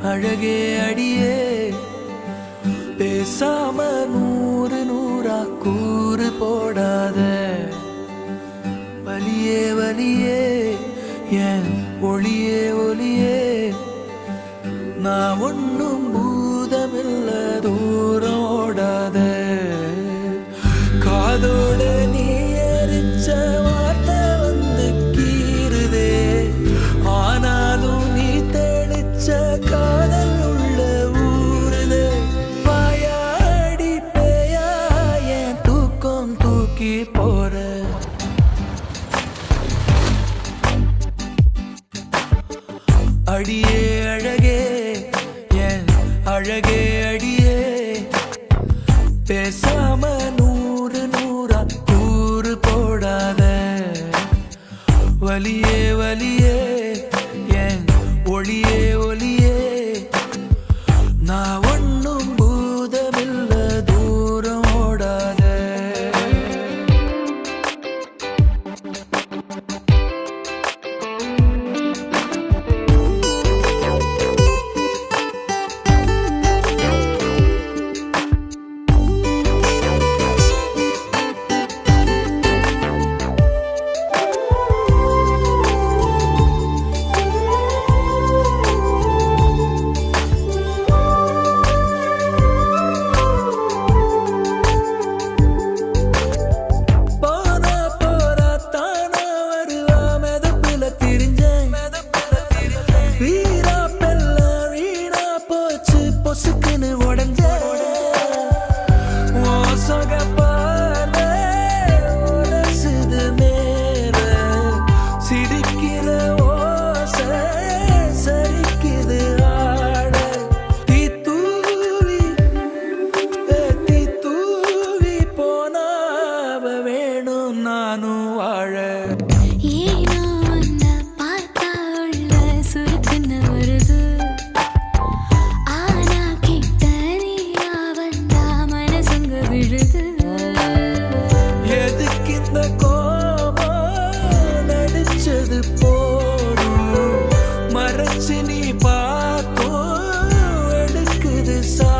அழகே அடியே பேசாம நூறு நூறா கூறு போடாத வலியே வலியே என் ஒளியே ஒளியே நான் ஒன்னும் பூதமில்ல தூரம் ஓடாத காதோட நீ எரிச்ச வார்த்தை வந்து கீறுதே ஆனாலும் நீ தெளிச்ச காதல் உள்ள ஊறுதே வாயாடி பேயா என் தூக்கம் தூக்கி போற அடியே அழகே என் அழகே அடியே பேசாம நூறு நூறா கூறு போடாத வலியே வலியே என் ஒளியே ஒளியே நான் ஒன்னும் பூதமில்ல தூரம் ஓடாத பொசுக்குன்னு உடஞ்ச சொகப்பான உரசுது மேல சிரிக்கிற ஓச சரிக்குது ஆட தீ தூவி போனாவ வேணும் நானும் வாழ எதுக்கு இந்த கோபம் நடிச்சது போடும் மறைச்சு நீ பார்த்தோம் எடுக்குது சா